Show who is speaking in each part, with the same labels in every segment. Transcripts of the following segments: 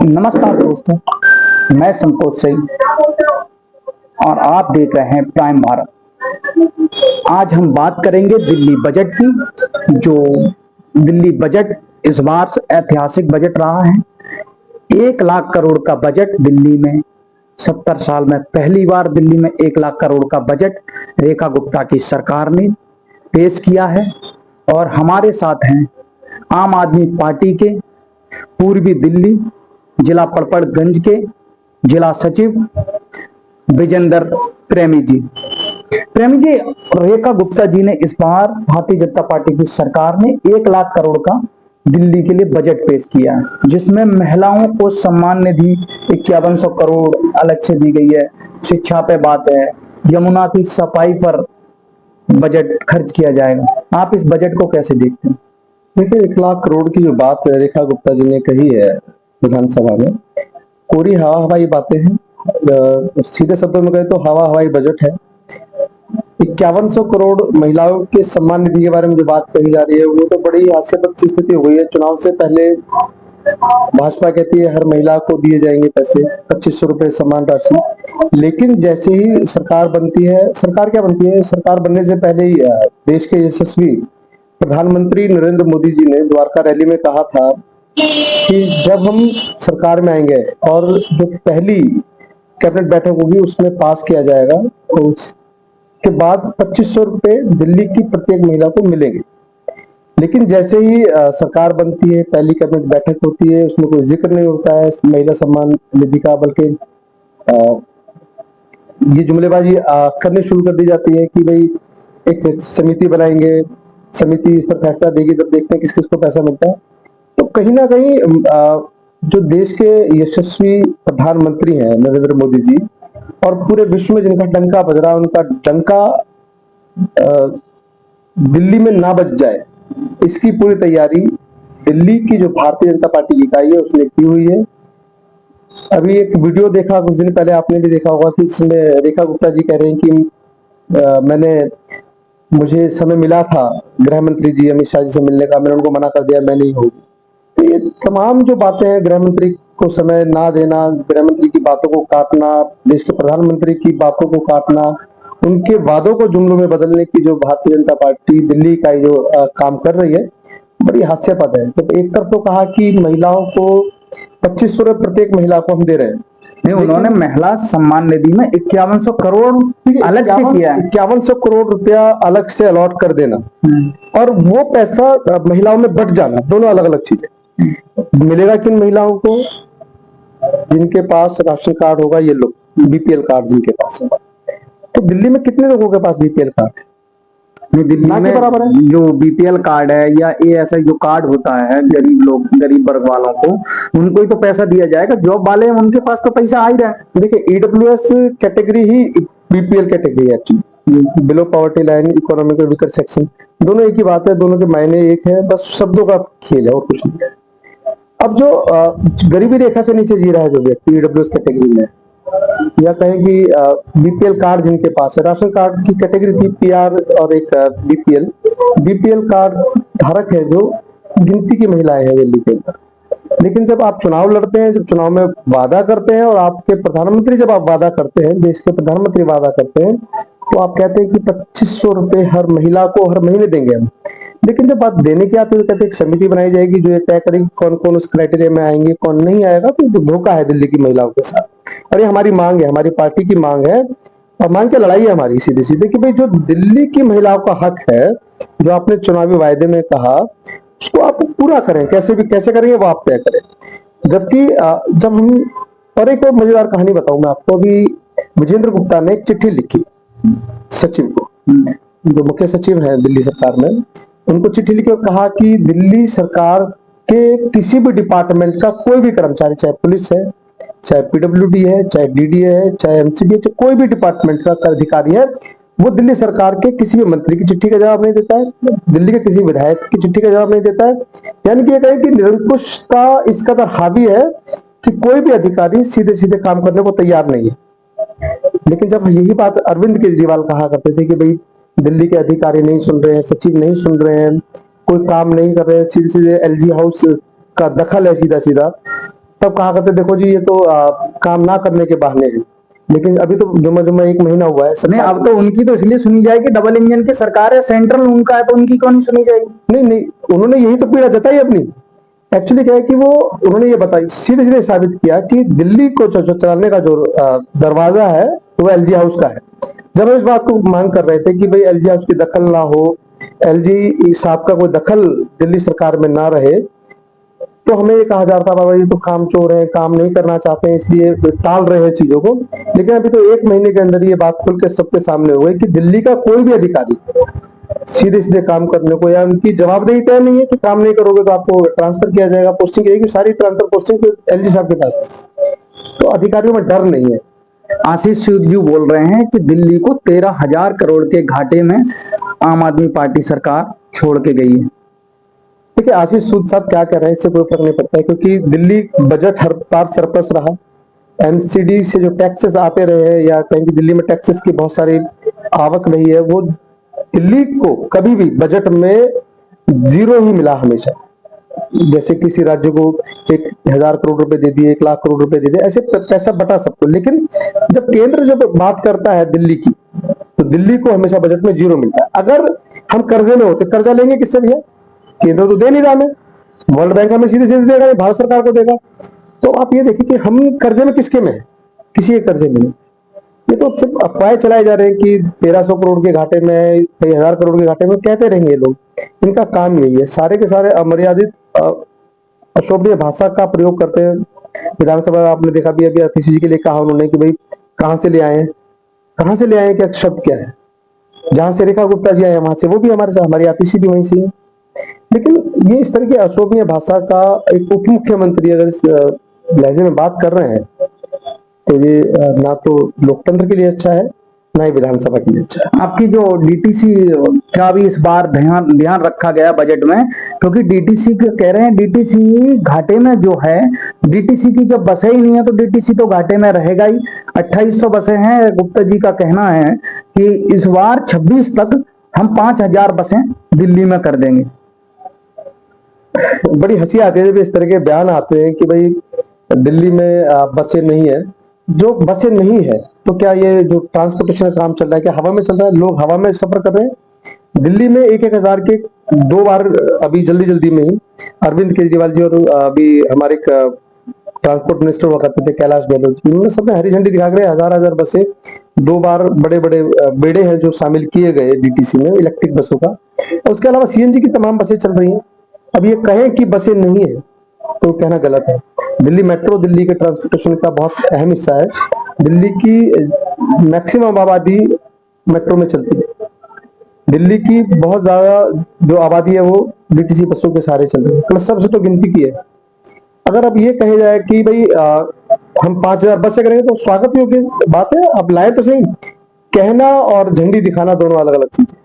Speaker 1: नमस्कार दोस्तों, मैं संतोष सिंह और आप देख रहे हैं प्राइम भारत। आज हम बात करेंगे दिल्ली बजट की। जो दिल्ली बजट इस बार ऐतिहासिक बजट रहा है। 1 लाख करोड़ का बजट दिल्ली में 70 साल में पहली बार दिल्ली में 1 लाख करोड़ का बजट रेखा गुप्ता की सरकार ने पेश किया है। और हमारे साथ हैं आम आदमी पार्टी के पूर्वी दिल्ली जिला पड़पड़गंज के जिला सचिव विजेंद्र प्रेमी जी। रेखा गुप्ता जी ने इस बार भारतीय जनता पार्टी की सरकार ने 1 लाख करोड़ का दिल्ली के लिए बजट पेश किया है, जिसमें महिलाओं को सम्मान निधि 5100 करोड़ अलग से दी गई है। शिक्षा पे बात है, यमुना की सफाई पर बजट खर्च किया जाएगा। आप इस बजट को कैसे देखते हैं?
Speaker 2: देखिए, 1 लाख करोड़ की जो बात रेखा गुप्ता जी ने कही है विधानसभा में, पूरी हवा हवाई बातें हैं। सीधे शब्दों में कहे तो हवा हवाई बजट है। 5100 करोड़ महिलाओं के सम्मान निधि के बारे में जो बात कही जा रही है, वो तो बड़ी हास्यास्पद की स्थिति हो गई है। चुनाव से पहले भाजपा कहती है हर महिला को दिए जाएंगे पैसे, 2500 रुपए सम्मान राशि। लेकिन जैसे ही सरकार बनती है, सरकार क्या बनती है, सरकार बनने से पहले ही देश के यशस्वी प्रधानमंत्री नरेंद्र मोदी जी ने द्वारका रैली में कहा था कि जब हम सरकार में आएंगे और जो पहली कैबिनेट बैठक होगी उसमें पास किया जाएगा, तो उसके बाद 2500 रुपए दिल्ली की प्रत्येक महिला को मिलेंगे। लेकिन जैसे ही सरकार बनती है, पहली कैबिनेट बैठक होती है, उसमें कोई जिक्र नहीं होता है महिला सम्मान निधि का, बल्कि ये जुमलेबाजी करनी शुरू कर दी जाती है कि भाई एक समिति बनाएंगे, समिति इस पर फैसला देगी, तब देखते हैं किस किस को पैसा मिलता है। तो कहीं ना कहीं जो देश के यशस्वी प्रधानमंत्री हैं नरेंद्र मोदी जी, और पूरे विश्व में जिनका डंका बज रहा है, उनका डंका दिल्ली में ना बज जाए, इसकी पूरी तैयारी दिल्ली की जो भारतीय जनता पार्टी की इकाई है उसने की हुई है। अभी एक वीडियो देखा कुछ दिन पहले, आपने भी देखा होगा, कि इसमें रेखा गुप्ता जी कह रहे हैं कि मुझे समय मिला था गृह मंत्री जी अमित शाह जी से मिलने का, मैंने उनको मना कर दिया, मैं नहीं होगी। तो ये तमाम जो बातें हैं, गृह मंत्री को समय ना देना, गृह मंत्री की बातों को काटना, देश के प्रधानमंत्री की बातों को काटना, उनके वादों को जुमलों में बदलने की जो भारतीय जनता पार्टी दिल्ली का जो काम कर रही है, बड़ी हास्यास्पद है। तो एक तरफ तो कहा कि महिलाओं को 2500 रुपए प्रत्येक महिला को हम दे रहे हैं,
Speaker 1: नहीं, उन्होंने महिला सम्मान निधि में 5100 करोड़ अलग से किया है।
Speaker 2: 5100 करोड़ रुपया अलग से अलॉट कर देना और वो पैसा महिलाओं में बट जाना, दोनों अलग अलग चीजें। मिलेगा किन महिलाओं को? जिनके पास राशन कार्ड होगा, ये लोग बीपीएल कार्ड जिनके पास होगा। तो दिल्ली में कितने लोगों के पास बीपीएल कार्ड है?
Speaker 1: दिल्ली में बराबर है। जो बीपीएल कार्ड है या ये ऐसा जो कार्ड होता है गरीब लोग, गरीब वर्ग वालों को, उनको ही तो पैसा दिया जाएगा। जॉब वाले हैं उनके पास तो पैसा आ ही रहा है।
Speaker 2: देखिए, ईडब्ल्यूएस कैटेगरी ही बीपीएल कैटेगरी है actually, below poverty line, economical weaker section, दोनों एक ही बात है, दोनों के मायने एक है, बस शब्दों का खेल है और कुछ नहीं है। अब जो गरीबी रेखा से नीचे जी रहा है जो व्यक्ति ईडब्ल्यूएस कैटेगरी में, या कहें कि बीपीएल कार्ड जिनके पास है, राशन कार्ड की कैटेगरी थी पीआर और एक बीपीएल, बीपीएल कार्ड धारक है जो गिनती की महिलाएं हैं दिल्ली के अंदर। लेकिन जब आप चुनाव लड़ते हैं, जब चुनाव में वादा करते हैं, और आपके प्रधानमंत्री जब आप वादा करते हैं, देश के प्रधानमंत्री वादा करते हैं, तो आप कहते हैं कि 2500 रुपए हर महिला को हर महीने देंगे हम। लेकिन जब बात देने की आती है तो कहते हैं एक समिति बनाई जाएगी जो ये तय करेगी कौन कौन उस क्राइटेरिया में आएंगे, कौन नहीं आएगा। तो धोखा है दिल्ली की महिलाओं के साथ, और ये हमारी मांग है, हमारी पार्टी की मांग है, और मांग की लड़ाई है हमारी सीधे सीधे, कि भाई जो दिल्ली की महिलाओं का हक है, जो आपने चुनावी वायदे में कहा, उसको आप पूरा करें। कैसे भी कैसे करेंगे वो आप तय करें। जबकि जब हम, और एक और मजेदार कहानी बताऊं मैं आपको, अभी विजेंद्र गुप्ता ने एक चिट्ठी लिखी सचिव को, जो मुख्य सचिव है दिल्ली सरकार में, उनको चिट्ठी लिखी और कहा कि दिल्ली सरकार के किसी भी डिपार्टमेंट का कोई भी कर्मचारी, चाहे पुलिस है, चाहे पीडब्ल्यूडी है, चाहे डीडीए है, चाहे एमसीडी है, कोई भी डिपार्टमेंट का अधिकारी है, वो दिल्ली सरकार के किसी भी मंत्री की चिट्ठी का जवाब नहीं देता है, दिल्ली के किसी विधायक की चिट्ठी का जवाब नहीं देता है। यानी कि ये कहें कि निरंकुशता इस कदर हावी है कि कोई भी अधिकारी सीधे सीधे काम करने को तैयार नहीं है। लेकिन जब यही बात अरविंद केजरीवाल कहा करते थे कि भाई दिल्ली के अधिकारी नहीं सुन रहे हैं, सचिव नहीं सुन रहे हैं, कोई काम नहीं कर रहे हैं, सीधे सीधे एलजी हाउस का दखल है सीधा सीधा, तब कहा करते देखो जी ये तो काम ना करने के बहाने हैं, लेकिन अभी तो जुम्मा जुम्मा 1 महीना हुआ है।
Speaker 1: नहीं, अब तो उनकी तो इसलिए सुनी जाएगी, डबल इंजन की सरकार है, सेंट्रल उनका है, तो उनकी क्यों नहीं सुनी जाएगी?
Speaker 2: नहीं नहीं, उन्होंने यही तो पीड़ा जताई अपनी। एक्चुअली क्या है कि वो उन्होंने ये बताई, सीधे सीधे साबित किया कि दिल्ली को जो चलाने का जो दरवाजा है वो एलजी हाउस का है। जब हम इस बात को मांग कर रहे थे कि भाई एलजी हाउस की दखल ना हो, एलजी साहब का कोई दखल दिल्ली सरकार में ना रहे, तो हमें ये कहा जा रहा था बाबा ये तो काम चोर है, काम नहीं करना चाहते हैं इसलिए टाल रहे हैं चीजों को। लेकिन अभी तो 1 महीने के अंदर ये बात खुल के सबके सामने हो गई कि दिल्ली का कोई भी अधिकारी सीधे सीधे काम करने को, या उनकी जवाबदेही तय नहीं है कि काम नहीं करोगे तो आपको ट्रांसफर किया जाएगा, पोस्टिंग जाएगी, सारी ट्रांसफर पोस्टिंग तो एलजी साहब के पास है। तो अधिकारियों में डर नहीं है।
Speaker 1: आशीष सूद जी बोल रहे हैं कि दिल्ली को 13,000 करोड़ के घाटे में आम आदमी पार्टी सरकार छोड़ के गई है।
Speaker 2: देखिए आशीष सूद साहब क्या कह रहे हैं इससे कोई फर्क नहीं पड़ता है, क्योंकि दिल्ली बजट हर बार सरप्लस रहा। एमसीडी से जो टैक्सेस आते रहे, या कहें कि दिल्ली में टैक्सेस की बहुत सारी आवक रही है, वो दिल्ली को कभी भी बजट में जीरो ही मिला हमेशा। जैसे किसी राज्य को 1,000 करोड़ रुपए दे दिए, 1 लाख करोड़ रुपए दे दिए, ऐसे पैसा बटा सबको। लेकिन जब केंद्र जब बात करता है दिल्ली की, तो दिल्ली को हमेशा बजट में जीरो मिलता है। अगर हम कर्जे में होते, कर्जा लेंगे किससे भैया? केंद्र तो दे नहीं रहा हमें, वर्ल्ड बैंक हमें सीधे सीधे देगा, भारत सरकार को देगा। तो आप ये देखिए कि हम कर्जे में किसके में है? किसी एक कर्जे में। ये तो सिर्फ अफवाहें चलाए जा रहे हैं कि 1,300 करोड़ के घाटे में, 1,000 करोड़ के घाटे में, कहते रहेंगे लोग। इनका काम यही है, सारे के सारे अमर्यादित अशोभनीय भाषा का प्रयोग करते हैं। विधानसभा आपने देखा भी, अभी आतिशी जी के लिए कहा उन्होंने कि भाई कहां से ले आए हैं, कहां से ले आए हैं, क्या शब्द क्या है? जहां से रेखा गुप्ता जी आए वहां से, वो भी हमारे साथ, हमारी आतिशी भी वहीं से है। लेकिन ये इस तरह की अशोभनीय भाषा का एक उप मुख्यमंत्री अगर इस लहजे में बात कर रहे हैं, तो ये ना तो लोकतंत्र के लिए अच्छा है, ना ही विधानसभा के लिए अच्छा है।
Speaker 1: आपकी जो डीटीसी का भी इस बार ध्यान रखा गया बजट में, क्योंकि डीटीसी कह रहे हैं डीटीसी घाटे में जो है, डीटीसी की जब बसें ही नहीं है तो डीटीसी तो घाटे में रहेगा ही। 2800 बसें हैं, गुप्ता जी का कहना है कि इस बार 26 तक हम 5,000 बसें दिल्ली में कर देंगे।
Speaker 2: बड़ी हंसी आती है जब इस तरह के बयान आते हैं कि भाई दिल्ली में बसें नहीं है। जो बसें नहीं है तो क्या ये जो ट्रांसपोर्टेशन का काम चल रहा है क्या हवा में चल रहा है? लोग हवा में सफर कर रहे हैं। दिल्ली में 1,000 के 2 बार अभी जल्दी जल्दी में ही अरविंद केजरीवाल जी और अभी हमारे ट्रांसपोर्ट मिनिस्टर हुआ करते थे कैलाश गहलोत जी, उन्होंने सबने हरी झंडी दिखा के 1,000 बसें 2 बार बड़े बड़े बेड़े हैं जो शामिल किए गए डीटीसी में इलेक्ट्रिक बसों का। उसके अलावा सीएनजी की तमाम बसें चल रही हैं। अब ये कहें कि बसें नहीं है तो कहना गलत है। दिल्ली मेट्रो दिल्ली के ट्रांसपोर्टेशन का बहुत अहम हिस्सा है। दिल्ली की मैक्सिमम आबादी मेट्रो में चलती है। दिल्ली की बहुत ज्यादा जो आबादी है वो डीटीसी बसों के सहारे चल रही है। क्लस्टर से तो गिनती की है। अगर अब ये कहे जाए कि भाई हम 5,000 बसें करेंगे तो स्वागत योग्य बात है, आप लाए तो सही। कहना और झंडी दिखाना दोनों अलग अलग चीज है।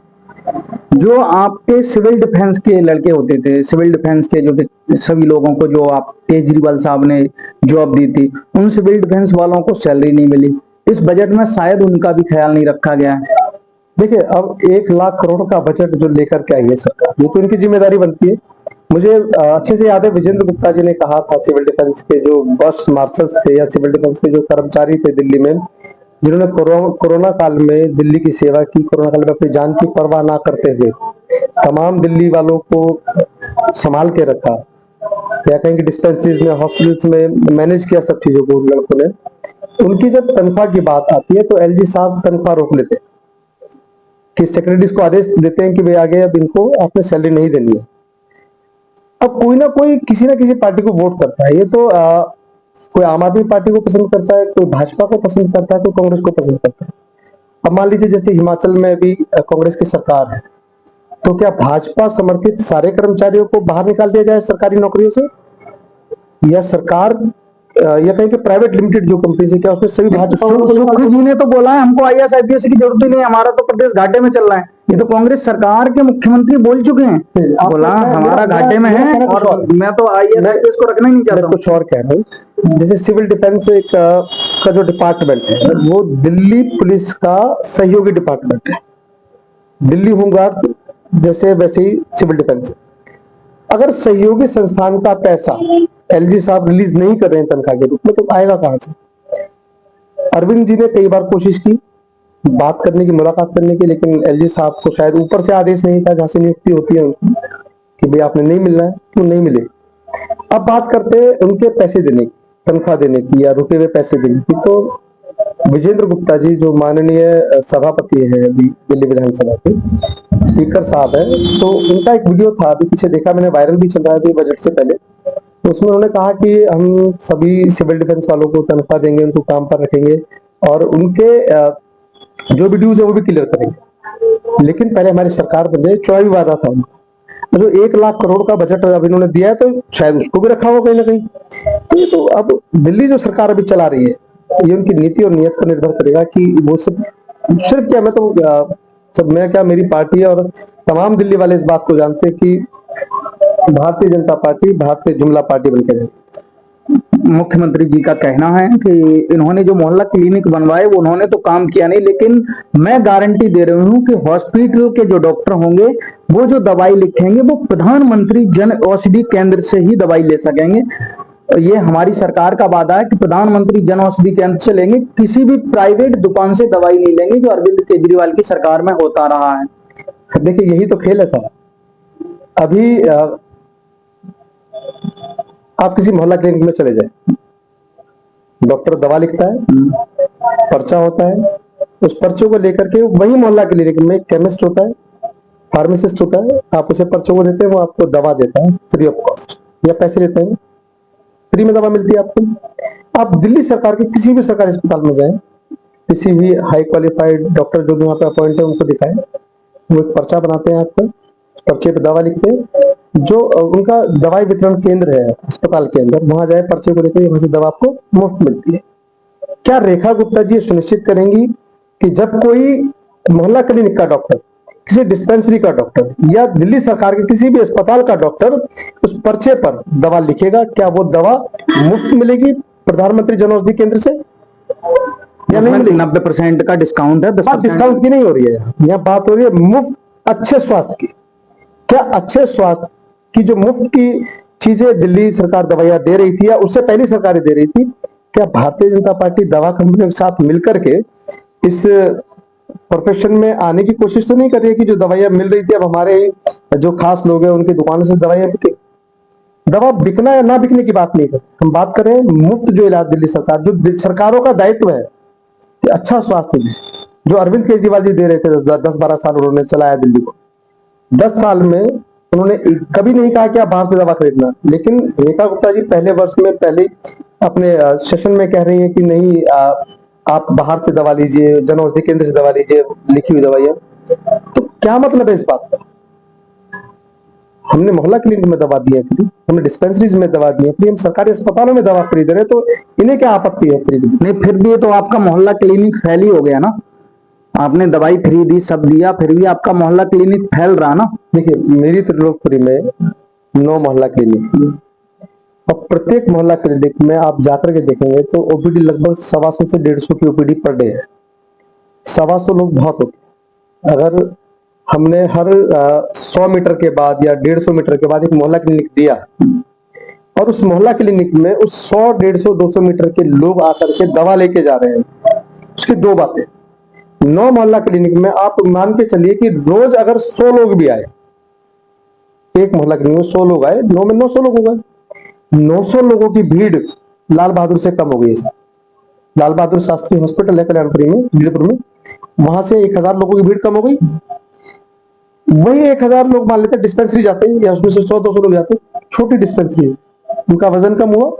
Speaker 1: जो आपके सिविल डिफेंस के लड़के होते थे, सिविल डिफेंस के जो सभी लोगों को जो आप केजरीवाल साहब ने जॉब दी थी, उन सिविल डिफेंस वालों को सैलरी नहीं मिली। इस बजट में शायद उनका भी ख्याल नहीं रखा गया है।
Speaker 2: देखिए अब 1 लाख करोड़ का बजट जो लेकर के आई है सरकार, ये तो इनकी जिम्मेदारी बनती है। मुझे अच्छे से याद है विजेंद्र गुप्ता जी ने कहा था सिविल डिफेंस के जो बस मार्शल्स थे या सिविल डिफेंस के जो कर्मचारी थे दिल्ली में, जिन्होंने कोरोना काल में दिल्ली की सेवा की, कोरोना काल में अपनी जान की परवाह ना करते हुए तमाम दिल्ली वालों को संभाल के रखा, या कहेंगे डिस्पेंसरीज में, हॉस्पिटल्स में मैनेज किया सब चीजों को उन लड़कों ने। उनकी जब तनख्वाह की बात आती है तो एलजी साहब तनख्वाह रोक लेते हैं कि सेक्रेटरीज को आदेश देते हैं कि भाई आगे अब इनको आपने सैलरी नहीं देनी है। अब कोई ना कोई किसी ना किसी पार्टी को वोट करता है। ये तो कोई आम आदमी पार्टी को पसंद करता है, कोई भाजपा को पसंद करता है, कोई कांग्रेस को पसंद करता है। अब मान लीजिए जैसे हिमाचल में भी कांग्रेस की सरकार है, तो क्या भाजपा समर्थित सारे कर्मचारियों को बाहर निकाल दिया जाए सरकारी नौकरियों से, या सरकार या कहीं कि प्राइवेट लिमिटेड जो कंपनी है क्या उसमें सभी भाजपा?
Speaker 1: सुख जी ने तो बोला है हमको आईएएस आईपीएस की जरूरत ही नहीं, हमारा तो प्रदेश घाटे में चल रहा है। ये तो कांग्रेस सरकार के मुख्यमंत्री बोल चुके हैं, बोला हमारा घाटे में है और मैं तो आईएएस आईपीएस को रखना ही नहीं चाहता।
Speaker 2: कुछ और कह रहा हूँ, जैसे सिविल डिफेंस का जो डिपार्टमेंट है वो दिल्ली पुलिस का सहयोगी डिपार्टमेंट है। दिल्ली होमगार्ड जैसे वैसे ही सिविल डिफेंस। अगर सहयोगी संस्थान का पैसा एलजी साहब रिलीज नहीं कर रहे हैं तनख्वाह के रूप में, तो आएगा कहां से? अरविंद जी ने कई बार कोशिश की बात करने की, मुलाकात करने की, लेकिन एलजी साहब को शायद ऊपर से आदेश नहीं था, जहां से नियुक्ति होती है उनकी, कि भाई आपने नहीं मिलना है तो नहीं मिले। अब बात करते हैं उनके पैसे देने की, तनख्वाह देने की या रुके हुए पैसे देने की। तो विजेंद्र गुप्ता जी जो माननीय सभापति है अभी दिल्ली विधानसभा के, स्पीकर साहब है, तो उनका एक वीडियो था अभी पीछे देखा मैंने, वायरल भी चल रहा है बजट से पहले। तो उसमें उन्होंने कहा कि हम सभी सिविल डिफेंस वालों को तनख्वाह देंगे, उनको काम पर रखेंगे और उनके जो भी ड्यूज है वो भी क्लियर करेंगे, लेकिन पहले हमारी सरकार बन जाए। चुनावी वादा था उनका। जो 1 लाख करोड़ का बजट अब इन्होंने दिया है, तो शायद उसको भी रखा हो कहीं ना कहीं। तो ये तो अब दिल्ली जो सरकार अभी चला रही है, ये उनकी नीति और नियत पर निर्भर करेगा कि वो सिर्फ क्या, मैं तो सब मैं क्या, मेरी पार्टी है और तमाम दिल्ली वाले इस बात को जानते हैं कि भारतीय जनता पार्टी भारतीय जुमला पार्टी बनकर है।
Speaker 1: मुख्यमंत्री जी का कहना है कि इन्होंने जो मोहल्ला क्लिनिक बनवाए वो उन्होंने तो काम किया नहीं, लेकिन मैं गारंटी दे रही हूँ कि हॉस्पिटल के जो डॉक्टर होंगे वो जो दवाई लिखेंगे वो प्रधानमंत्री जन औषधि केंद्र से ही दवाई ले सकेंगे। ये हमारी सरकार का वादा है कि प्रधानमंत्री जन औषधि केंद्र से लेंगे, किसी भी प्राइवेट दुकान से दवाई नहीं लेंगे, जो अरविंद केजरीवाल की सरकार में होता रहा है।
Speaker 2: देखिए यही तो खेल है साहब। अभी आप किसी मोहल्ला क्लिनिक में चले जाए, डॉक्टर दवा लिखता है, पर्चा होता है, उस पर्चे को लेकर के वही मोहल्ला क्लिनिक में केमिस्ट होता है, फार्मासिस्ट होता है, आप उसे पर्चे को देते हैं, वो आपको दवा देता है फ्री ऑफ कॉस्ट, या पैसे लेते हैं, फ्री में दवा मिलती है आपको। आप दिल्ली सरकार के किसी भी सरकारी अस्पताल में जाएं, किसी भी हाई क्वालिफाइड डॉक्टर जो वहां पे अपॉइंट है उनको दिखाएं, वो एक पर्चा बनाते हैं आपका, पर्चे पे दवा लिखते हैं, जो उनका दवाई वितरण केंद्र है अस्पताल के अंदर, वहां जाए पर्चे को लेकर, वहां से दवा आपको मुफ्त मिलती है। क्या रेखा गुप्ता जी सुनिश्चित करेंगी कि जब कोई मोहल्ला क्लिनिक का डॉक्टर, किसी डिस्पेंसरी का डॉक्टर या दिल्ली सरकार के किसी भी अस्पताल का डॉक्टर उस पर्चे पर दवा लिखेगा, क्या वो दवा मुफ्त मिलेगी प्रधानमंत्री जन औषधि केंद्र से या नहीं मिलेगी?
Speaker 1: 90% का डिस्काउंट है, 10%
Speaker 2: डिस्काउंट की नहीं हो रही है यहाँ बात हो रही है मुफ्त अच्छे स्वास्थ्य की। क्या अच्छे स्वास्थ्य की जो मुफ्त की चीजें दिल्ली सरकार दवाइयां दे रही थी या उससे पहली सरकारें दे रही थी, क्या भारतीय जनता पार्टी दवा कंपनियों के साथ मिलकर के इस प्रोफेशन में आने की कोशिश तो नहीं कर रही है कि जो दवाइयां मिल रही थी अब हमारे जो खास लोग हैं उनकी दुकानों से दवाइयां बिके? दवा बिकना या ना बिकने की बात नहीं है, हम बात करें मुफ्त जो इलाज दिल्ली सरकार, जो सरकारों का दायित्व है कि अच्छा स्वास्थ्य दे, जो अरविंद केजरीवाल जी दे रहे थे 10-12 साल उन्होंने चलाया दिल्ली को। 10 साल में उन्होंने कभी नहीं कहा कि आप बाहर से दवा खरीदना, लेकिन रेखा गुप्ता जी पहले वर्ष में पहले अपने सेशन में कह रही है कि नहीं आप बाहर से दवा लीजिए, जन औषधि केंद्र से दवा लीजिए, लिखी हुई दवाइयां। तो क्या मतलब है इस बात का? हमने मोहल्ला क्लिनिक में दवा दी है फ्री, हमने डिस्पेंसरीज में दवा दी है फ्री, हम सरकारी अस्पतालों में दवा खरीद रहे हैं, तो इन्हें क्या आपत्ति है फ्री?
Speaker 1: नहीं, फिर भी ये तो आपका मोहल्ला क्लिनिक फैल ही हो गया ना। आपने दवाई फ्री दी, सब दिया, फिर भी आपका मोहल्ला क्लिनिक फैल रहा ना।
Speaker 2: देखिए मेरी त्रिलोकपुरी में 9 मोहल्ला क्लिनिक, और प्रत्येक मोहल्ला क्लिनिक में आप जाकर के देखेंगे तो ओपीडी लगभग 125 से 150 की ओपीडी पर डे है। 125 लोग बहुत होते। अगर हमने हर 100 मीटर के बाद या 150 मीटर के बाद एक मोहल्ला क्लिनिक दिया, और उस मोहल्ला क्लिनिक में उस 100, 150, 200 मीटर के लोग आकर के दवा लेके जा रहे हैं, उसकी दो बातें। 9 मोहल्ला क्लिनिक में आप मान के चलिए कि रोज अगर 100 लोग भी आए, एक मोहल्ला क्लिनिक में 100 लोग आए, 9 में 900 लोग हो गए। 900 लोगों की भीड़ लाल बहादुर से कम हो गई है। लाल बहादुर शास्त्री हॉस्पिटल है कल्याणपुरी में, दिल्लीपुर में, वहां से 1000 लोगों की भीड़ कम हो गई। वही 1000 लोग मान लेते डिस्पेंसरी जाते हैं, या उसमें से 100-200 लोग जाते हैं, छोटी डिस्पेंसरी है, उनका वजन कम हुआ।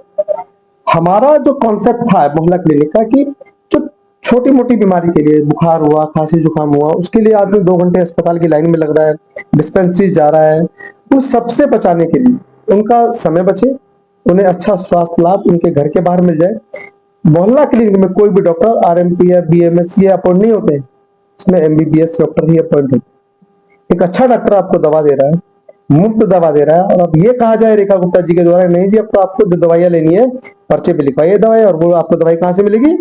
Speaker 2: हमारा जो कॉन्सेप्ट था मोहल्ला क्लिनिक का कि जो छोटी मोटी बीमारी के लिए, बुखार हुआ, खांसी जुकाम हुआ, उसके लिए आदमी 2 घंटे अस्पताल की लाइन में लग रहा है, डिस्पेंसरी जा रहा है, उस सबसे बचाने के लिए उनका समय बचे, उन्हें अच्छा स्वास्थ्य लाभ उनके घर के बाहर मिल जाए। मोहल्ला क्लिनिक में कोई भी डॉक्टर आरएमपी या बीएमएस ये अपॉइंट नहीं होते, इसमें एमबीबीएस डॉक्टर ही अपॉइंट होते। एक अच्छा डॉक्टर आपको दवा दे रहा है, मुफ्त दवा दे रहा है, और अब ये कहा जाए रेखा गुप्ता जी के द्वारा नहीं जी अब तो आपको जो दवाइयां लेनी है पर्चे पे लिखवाइए दवाई, और वो आपको दवाई कहां से मिलेगी?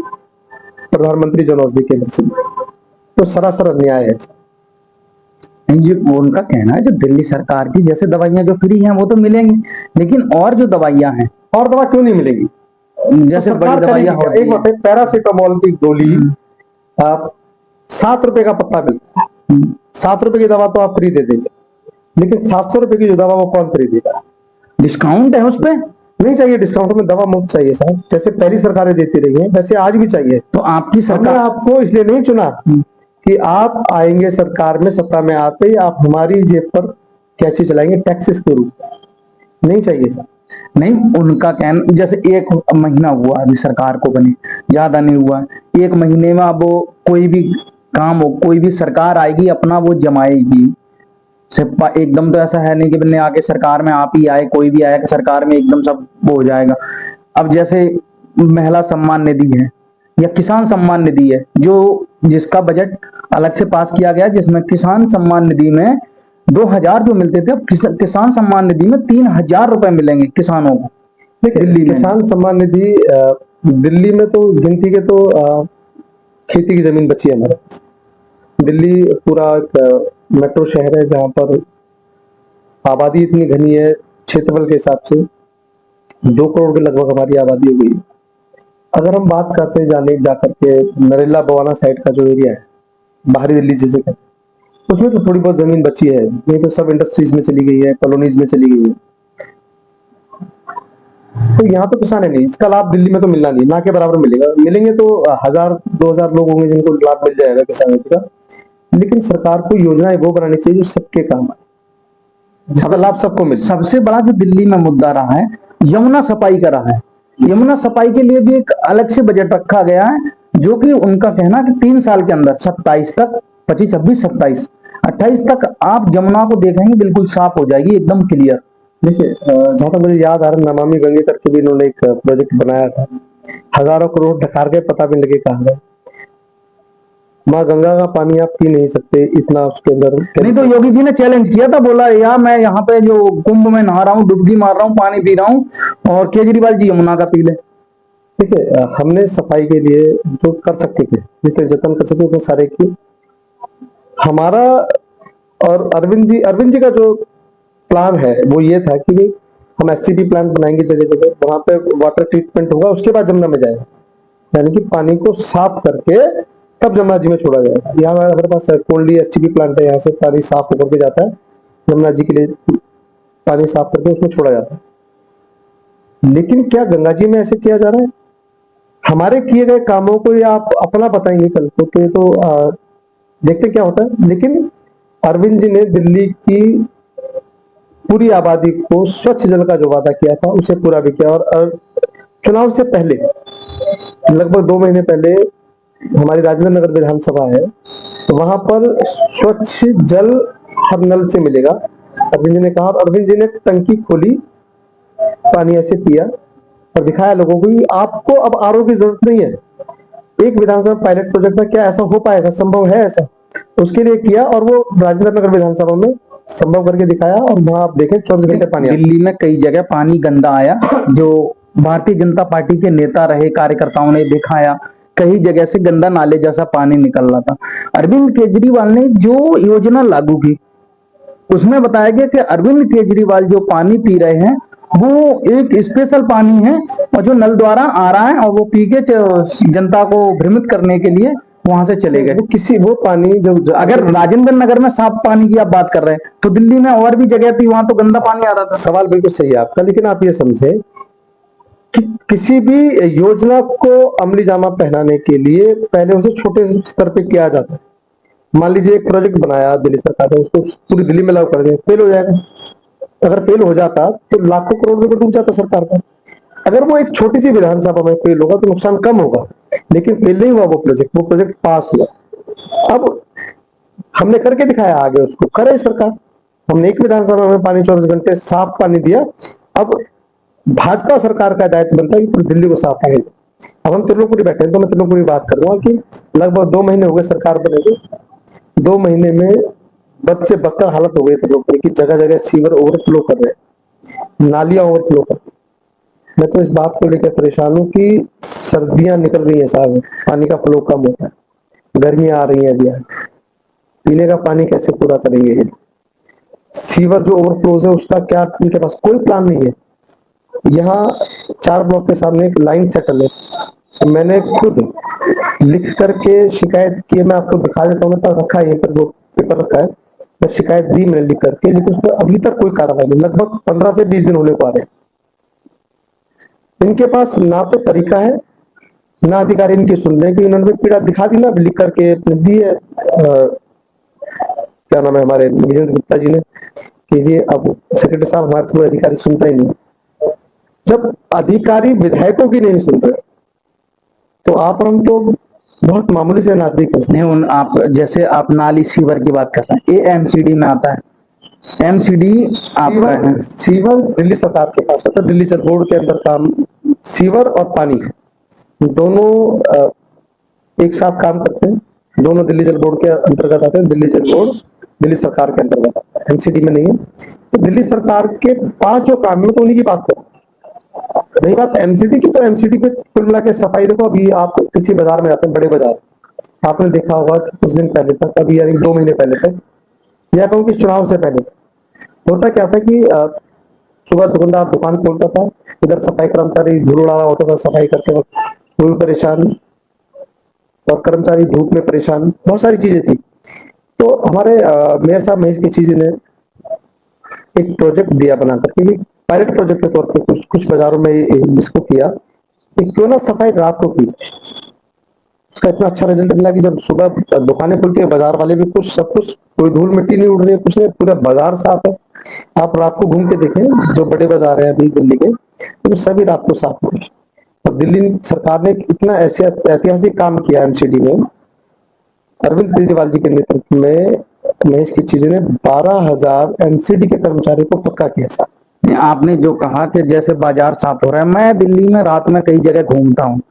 Speaker 2: प्रधानमंत्री जन औषधि केंद्र से। तो सरासर अन्याय है।
Speaker 1: जी, उनका कहना है जो दिल्ली सरकार की जैसे दवाइयां जो फ्री हैं वो तो मिलेंगी, लेकिन और जो दवाइयां हैं
Speaker 2: और दवा क्यों नहीं मिलेगी?
Speaker 1: जैसे
Speaker 2: तो
Speaker 1: बड़ी
Speaker 2: सरकार
Speaker 1: दवाइयाँ
Speaker 2: करेगी क्या?
Speaker 1: होती
Speaker 2: एक बात है, पैरासीटामोल की गोली आप 7 रुपए का पत्ता मिलता है,
Speaker 1: हैं।
Speaker 2: 7 रुपए की दवा तो आप फ्री दे देंगे, लेकिन 700 रुपए की जो दवा वो कौन खरीदेगा?
Speaker 1: डिस्काउंट है उस पे।
Speaker 2: नहीं चाहिए डिस्काउंट, में दवा मुफ्त चाहिए साहब, जैसे पहली सरकारें देती रही हैं वैसे आज भी चाहिए।
Speaker 1: तो आपकी
Speaker 2: हमने
Speaker 1: सरकार
Speaker 2: आपको इसलिए नहीं चुना कि आप आएंगे सरकार में, सत्ता में आते ही आप हमारी जेब पर कैची चलाएंगे टैक्सेस के रूप में, नहीं चाहिए सर।
Speaker 1: नहीं, उनका कहना जैसे 1 महीना हुआ अभी सरकार को बने, ज्यादा नहीं हुआ। 1 महीने में अब वो कोई भी काम हो, कोई भी सरकार आएगी अपना वो जमाएगी। सिर्फ एकदम तो ऐसा है नहीं कि बने आके सरकार में आप ही आए, कोई भी आया कि सरकार में एकदम सब वो हो जाएगा। अब जैसे महिला सम्मान निधि है या किसान सम्मान निधि है, जो जिसका बजट अलग से पास किया गया, जिसमें किसान सम्मान निधि में 2,000 जो मिलते थे, अब किसान सम्मान निधि में 3,000 रुपए मिलेंगे किसानों को।
Speaker 2: देखिए
Speaker 1: दिल्ली में
Speaker 2: किसान सम्मान निधि दिल्ली में तो गिनती के तो खेती की जमीन बची है हमारे पास। दिल्ली पूरा एक मेट्रो शहर है जहाँ पर आबादी इतनी घनी है, क्षेत्रफल के हिसाब से 2 करोड़ के लगभग हमारी आबादी हो गई है। अगर हम बात करते हैं जाने जाकर के नरेला बवाना साइड का जो एरिया है, बाहरी दिल्ली जिसे कहते हैं, उसमें तो थोड़ी बहुत जमीन बची है, नहीं तो सब इंडस्ट्रीज में चली गई है, कॉलोनीज में चली गई है। तो यहाँ तो किसान है नहीं, इसका लाभ दिल्ली में तो मिलना नहीं, ना के बराबर मिलेगा। मिलेंगे तो 1,000-2,000 लोग होंगे जिनको लाभ मिल जाएगा किसानों का, लेकिन सरकार को योजनाएं वो बनानी चाहिए जो सबके काम आए, जिसका लाभ सबको मिले।
Speaker 1: सबसे बड़ा जो दिल्ली में मुद्दा रहा है, यमुना सफाई का रहा है। यमुना सफाई के लिए भी एक अलग से बजट रखा गया है, जो कि उनका कहना कि 3 साल के अंदर 27 तक, 25, 26, 27, 28 तक आप यमुना को देखेंगे बिल्कुल साफ हो जाएगी, एकदम क्लियर।
Speaker 2: देखिए जहां तक मुझे याद आ रहा है, नमामि गंगे करके भी इन्होंने एक प्रोजेक्ट बनाया था, हजारों करोड़ ढकार गए, पता भी नहीं लगे कहाँ गए। माँ गंगा का पानी आप पी नहीं सकते, इतना उसके अंदर।
Speaker 1: नहीं तो योगी जी ने चैलेंज किया था, बोला यार मैं यहाँ पे जो कुंभ में नहा रहा हूँ, डुबकी मार रहा हूँ, पानी पी रहा हूँ, और केजरीवाल जी यमुना का पी ले।
Speaker 2: देखिए हमने सफाई के लिए जो कर सकते थे, जितने जतन कर सकते उतने सारे किए। हमारा और अरविंद जी का जो प्लान है वो ये था कि भाई हम एससीपी प्लांट बनाएंगे जगह जगह, वहां पे वाटर ट्रीटमेंट होगा, उसके बाद जमुना में जाएगा, यानी कि पानी को साफ करके तब जमुना जी में छोड़ा जाएगा। यहाँ हमारे पास कोल्डी एसटीपी प्लांट है, यहाँ से पानी साफ होकर के जाता है यमुना जी के लिए, पानी साफ करके उसमें छोड़ा जाता है। लेकिन क्या गंगा जी में ऐसे किया जा रहा है? हमारे किए गए कामों को ये आप अपना बताएंगे कल को, तो ये तो देखते क्या होता है। लेकिन अरविंद जी ने दिल्ली की पूरी आबादी को स्वच्छ जल का जो वादा किया था उसे पूरा भी किया। और चुनाव से पहले लगभग 2 महीने पहले हमारी राजेंद्र नगर विधानसभा है, तो वहां पर स्वच्छ जल हर नल से मिलेगा, अरविंद जी ने कहा। और अरविंद जी ने टंकी खोली, पानी ऐसे पिया और दिखाया लोगों को कि आपको अब आरओ की जरूरत नहीं है। एक विधानसभा पायलट प्रोजेक्ट में क्या ऐसा हो पाएगा, संभव है ऐसा, उसके लिए किया और वो राजेंद्र नगर विधानसभा में संभव करके दिखाया। और वहां आप देखें 24 घंटे पानी।
Speaker 1: दिल्ली में कई जगह पानी गंदा आया, जो भारतीय जनता पार्टी के नेता रहे कार्यकर्ताओं ने दिखाया, कई जगह से गंदा नाले जैसा पानी निकल रहा था। अरविंद केजरीवाल ने जो योजना लागू की उसमें बताया गया कि अरविंद केजरीवाल जो पानी पी रहे हैं वो एक स्पेशल पानी है, और जो नल द्वारा आ रहा है और वो पी के जनता को भ्रमित करने के लिए वहां से चले गए।
Speaker 2: वो पानी जब
Speaker 1: अगर राजेंद्र नगर में साफ पानी की आप बात कर रहे हैं, तो दिल्ली में और भी जगह थी, वहां तो गंदा पानी आ रहा था।
Speaker 2: सवाल बिल्कुल सही है आपका, लेकिन आप ये समझे कि किसी भी योजना को अमली जामा पहनाने के लिए पहले उसे छोटे स्तर पे किया जाता है। मान लीजिए एक प्रोजेक्ट बनाया दिल्ली सरकार ने, उसको पूरी दिल्ली में लागू कर दिया, फेल हो जाएगा। अगर फेल हो जाता तो लाखों करोड़ रुपए डूब जाता सरकार का। अगर वो एक छोटी सी विधानसभा में फेल होगा तो नुकसान कम होगा, लेकिन फेल नहीं हुआ वो प्रोजेक्ट पास हुआ। अब हमने करके दिखाया, आगे उसको करे सरकार। हमने एक विधानसभा में पानी 24 घंटे साफ पानी दिया। अब भाजपा सरकार का दायित्व बनता है कि पूरी दिल्ली को साफ पानी दे। अब हम त्रिलोकपुरी बैठे हैं, तो मैं त्रिलोकपुरी बात कर रहा हूँ कि लगभग 2 महीने हो गए सरकार बने, 2 महीने में बद से बदतर हालत हो गई त्रिलोकपुरी की। जगह जगह सीवर ओवरफ्लो कर रहे, नालियां ओवरफ्लो कर रही। मैं तो इस बात को लेकर परेशान हूँ कि सर्दियां निकल गई हैं साहब, पानी का फ्लो कम होता है, गर्मियां आ रही हैं अभी, पीने का पानी कैसे पूरा करेंगे? सीवर जो ओवरफ्लोज है उसका क्या, उनके पास कोई प्लान नहीं है। यहाँ 4 ब्लॉक के सामने एक लाइन सेटल है, तो मैंने खुद लिख करके शिकायत की है। मैं आपको दिखा देता हूँ, मेरे पास रखा है यहीं पर, वो पेपर रखा है। मैं शिकायत दी मैंने लिख करके, लेकिन उस पर अभी तक कोई कार्रवाई नहीं। लगभग 15 से 20 दिन होने को आ रहे हैं। इनके पास ना तो तरीका है, ना अधिकारी इनकी सुन रहे हैं, कि उन्होंने पीड़ा दिखा दी ना, लिख करके दी है। क्या नाम है हमारे विजेंद्र गुप्ता जी ने, कि जी अब सेक्रेटरी साहब हमारे कोई अधिकारी सुनता ही नहीं। जब अधिकारी विधायकों की नहीं सुन रहे, तो आप हम तो बहुत मामूली से नागरिक हैं।
Speaker 1: नहीं, उन आप जैसे आप नाली सीवर की बात कर रहे हैं, ये एमसीडी में आता है। एमसीडी आपका है।
Speaker 2: सीवर दिल्ली सरकार के पास होता है, दिल्ली जल बोर्ड के अंदर काम सीवर और पानी दोनों एक साथ काम करते हैं। दोनों दिल्ली जल बोर्ड के अंतर्गत आते हैं। दिल्ली जल बोर्ड दिल्ली सरकार के अंतर्गत आता है, एमसीडी में नहीं है। तो दिल्ली सरकार के पास जो काम है तो उन्हीं की बात करें। रही बात एमसीडी की, तो एमसीडी पे कुल मिला के सफाई देखो। अभी आप किसी बाजार में जाते हैं, बड़े बाजार, आपने देखा होगा कि कुछ दिन पहले तक, अभी यानी 2 महीने पहले तक, या कहूँ कि चुनाव से पहले होता क्या था कि सुबह दुकानदार दुकान खोलता था, इधर सफाई कर्मचारी धूल उड़ा रहा होता था सफाई करते वक्त, वो भी परेशान, और कर्मचारी धूप में परेशान, बहुत सारी चीजें थी। तो हमारे मेयर साहब महेश की चीज ने एक प्रोजेक्ट दिया बना करके, पायलट प्रोजेक्ट के तौर पे कुछ बाजारों में इसको किया कि क्यों ना सफाई रात को की। उसका इतना अच्छा रिजल्ट मिला कि जब सुबह दुकानें खुलती है, बाजार वाले भी खुश, सब कुछ, कोई धूल मिट्टी नहीं उड़ रही है, कुछ नहीं, पूरा बाजार साफ है। आप रात को घूम के देखें, जो बड़े बाजार है अभी दिल्ली के, तो सभी रात को साफ है। और दिल्ली सरकार ने इतना ऐसे ऐतिहासिक काम किया एमसीडी में, अरविंद केजरीवाल जी के नेतृत्व में महेश की चीजें ने 12,000 एमसीडी के कर्मचारियों को पक्का किया साहब।
Speaker 1: आपने जो कहा कि जैसे बाजार साफ हो रहा है, मैं दिल्ली में रात में कई जगह घूमता हूँ,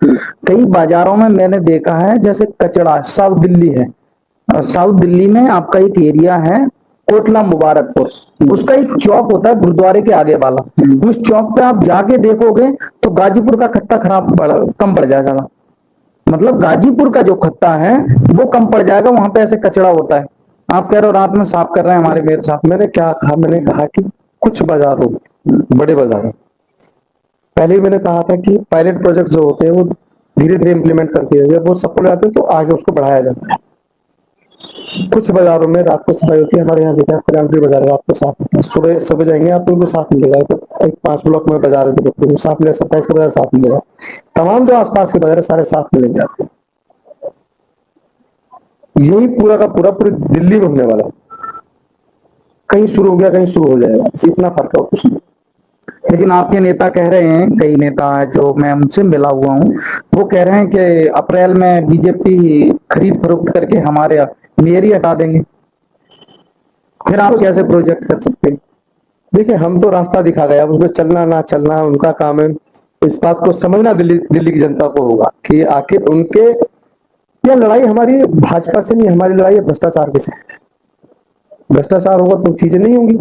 Speaker 1: कई बाजारों में मैंने देखा है जैसे कचरा, साउथ दिल्ली है, साउथ दिल्ली में आपका एक एरिया है कोटला मुबारकपुर, उसका एक चौक होता है गुरुद्वारे के आगे वाला, उस चौक पे आप जाके देखोगे तो गाजीपुर का खट्टा कम पड़ जाएगा। मतलब गाजीपुर का जो खत्ता है वो कम पड़ जाएगा, वहां पे ऐसे कचरा होता है। आप कह रहे हो रात में साफ कर रहे हैं हमारे मेयर साहब।
Speaker 2: मैंने क्या कहा, मैंने कहा कि कुछ बाजारों, बड़े बाजारों, पहले ही मैंने कहा था कि पायलट प्रोजेक्ट जो होते हैं वो धीरे धीरे इंप्लीमेंट करके, जब वो सफल हो जाते हैं तो आगे उसको बढ़ाया जाता है। कुछ बाजारों में रात को सफाई होती है। हमारे यहाँ देखा कल्याणपुरी बाजार रात को साफ होता है, सुबह सुबह जाएंगे आप तो उनको साफ मिलेगा। तो एक 5 ब्लॉक में बाजार है तो साफ मिलेगा, 27 का बाजार साफ मिलेगा, तमाम जो आसपास के बाजार है सारे साफ मिलेंगे आपको। यही पूरा का पूरा पूरी दिल्ली में होने वाला है, कहीं शुरू हो गया कहीं शुरू हो जाएगा, इतना फर्क है कुछ नहीं।
Speaker 1: लेकिन आपके नेता कह रहे हैं, कई नेता है जो मैं उनसे मिला हुआ हूँ, वो कह रहे हैं कि अप्रैल में बीजेपी खरीद फरोख्त करके हमारे मेयर ही हटा देंगे। फिर आप कैसे प्रोजेक्ट कर सकते हैं?
Speaker 2: देखिए, हम तो रास्ता दिखा गया, उसमें चलना ना चलना उनका काम है। इस बात को समझना दिल्ली की जनता को होगा कि आखिर उनके, यह लड़ाई हमारी भाजपा से नहीं, हमारी लड़ाई है भ्रष्टाचार के साथ। भ्रष्टाचार होगा तो चीजें नहीं होंगी,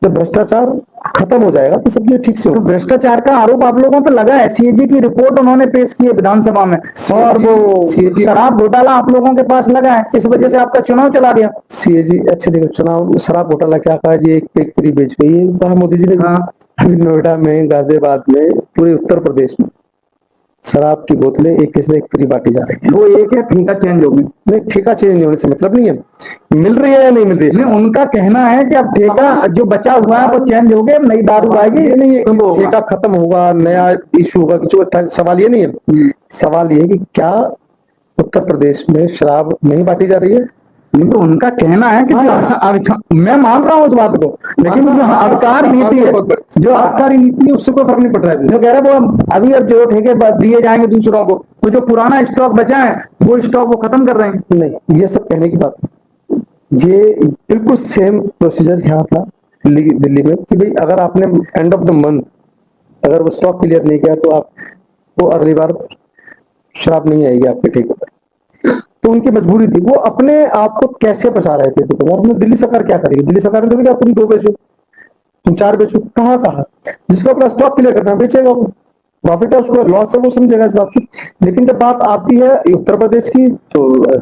Speaker 2: जब भ्रष्टाचार खत्म हो जाएगा तो सब चीजें ठीक से
Speaker 1: तो
Speaker 2: होगी।
Speaker 1: भ्रष्टाचार का आरोप आप लोगों पर लगा है, सीएजी की रिपोर्ट उन्होंने पेश की है विधानसभा में, और वो शराब घोटाला आप लोगों के पास लगा है, इस वजह से आपका चुनाव चला गया।
Speaker 2: सीएजी, अच्छा देखो, चुनाव शराब घोटाला क्या कहा जी, एक फ्री बेच गई है, कहा मोदी जी ने। अभी नोएडा में, गाजियाबाद में, पूरे उत्तर प्रदेश में शराब की बोतलें एक से एक फ्री बांटी जा रही है।
Speaker 1: वो एक है, ठेका चेंज हो गई।
Speaker 2: नहीं, ठेका चेंज नहीं होने से मतलब नहीं है, मिल रही है या नहीं मिल रही है।
Speaker 1: उनका कहना है कि अब ठेका जो बचा हुआ है वो चेंज हो गया, नई दारू आएगी।
Speaker 2: ये नहीं है कि ठेका खत्म होगा, नया इशू होगा, सवाल ये नहीं है। सवाल ये है कि क्या उत्तर प्रदेश में शराब नहीं बांटी जा रही है।
Speaker 1: तो उनका कहना है कि मैं मान रहा हूँ उस बात को, लेकिन जो आबकारी नीति है, जो आबकारी नीति है उससे कोई फर्क नहीं पड़ रहा है। जो कह रहे हैं वो अभी अब जो ठेके दिए जाएंगे दूसरों को, तो जो पुराना स्टॉक बचा है वो स्टॉक वो खत्म कर रहे हैं।
Speaker 2: नहीं, ये सब कहने की बात, ये बिल्कुल सेम प्रोसीजर यहाँ था दिल्ली में कि भाई अगर आपने एंड ऑफ द मंथ अगर वो स्टॉक क्लियर नहीं किया तो आपको अगली बार शराब नहीं आएगी आपके ठेके पर। तो उनकी मजबूरी थी, वो अपने आप को कैसे बचा रहे थे। तो दिल्ली सरकार क्या करेगी, दिल्ली सरकार ने तो क्या, तुम 2 बेचो, तुम 4 बेचो, कहा जिसको अपना स्टॉक क्लियर करना बेचेगा, वो प्रॉफिट है, उसको लॉस है, वो समझेगा इस बात की। लेकिन जब बात आती है उत्तर प्रदेश की, तो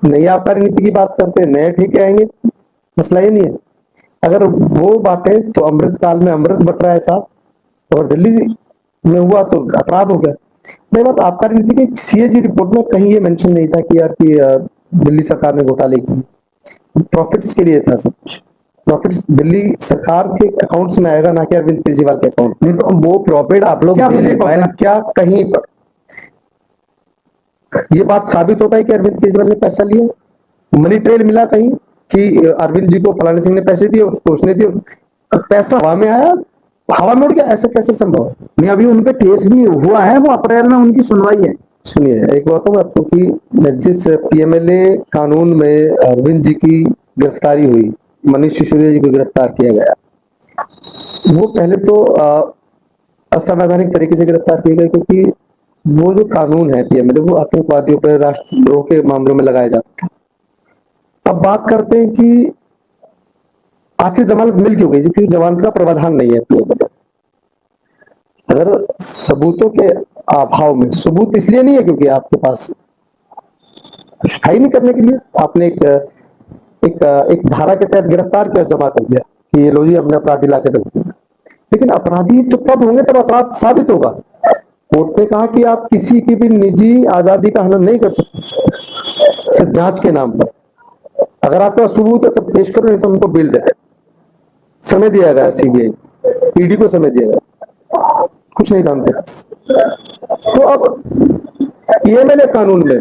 Speaker 2: नई आबकारी नीति की बात करते हैं, नए ठेके आएंगे। मसला ये नहीं है, अगर वो बातें तो अमृत काल में अमृत बट रहा है साहब, और दिल्ली में हुआ तो अपराध हो गया। नहीं, बात आपका नहीं थी कि सीएजी रिपोर्ट में कहीं ये मेंशन नहीं था कि यार कि दिल्ली सरकार ने घोटाले किए, प्रॉफिट्स के लिए था सब कुछ। प्रॉफिट्स दिल्ली सरकार के अकाउंट्स में आएगा, ना कि अरविंद केजरीवाल के अकाउंट में।
Speaker 1: नहीं तो वो प्रॉफिट आप लोग
Speaker 2: क्या
Speaker 1: दे
Speaker 2: मुझे
Speaker 1: नहीं पाए ना।
Speaker 2: क्या कहीं पर ये बात साबित हो पाई कि अरविंद केजरीवाल ने पैसा लिया? मनी ट्रेल मिला कहीं कि अरविंद जी को फलाने सिंह ने पैसे दिए, उसको उसने दिए, पैसा हवा में आया, हवा में उड़ गया? ऐसा कैसे संभव है?
Speaker 1: नहीं अभी उनपे केस भी हुआ है, वो अप्रैल में उनकी सुनवाई है।
Speaker 2: सुनिए, एक बात है आपको कि जिस पीएमएलए कानून में अरविंद जी की गिरफ्तारी हुई, मनीष सिसोदिया जी को गिरफ्तार किया गया, वो पहले तो असंवैधानिक तरीके से गिरफ्तार किए गए, क्योंकि वो जो कानून है पीएमएलए वो आतंकवादियों पर, राष्ट्रद्रोह के मामलों में लगाया जाता है। अब बात करते हैं कि आखिर जमानत मिल क्यों गई? क्योंकि जमानत का प्रावधान नहीं है पीएमएलए। अगर सबूतों के अभाव में, सबूत इसलिए नहीं है क्योंकि आपके पास स्थायी नहीं करने के लिए आपने एक धारा के तहत गिरफ्तार किया, जमा कर दिया कि ये लो जी अपने अपराधी लाके रख दिया। लेकिन अपराधी तो तब होंगे तब अपराध साबित होगा। कोर्ट ने कहा कि आप किसी की भी निजी आजादी का हनन नहीं कर सकते सिर्फ जांच के नाम पर। अगर आपके पास सबूत है तो पेश करो, नहीं तो उनको बेल दे। समय दिया गया सीबीआई, ईडी को समय दिया गया, कुछ नहीं जानते। तो अब पीएमएलए कानून में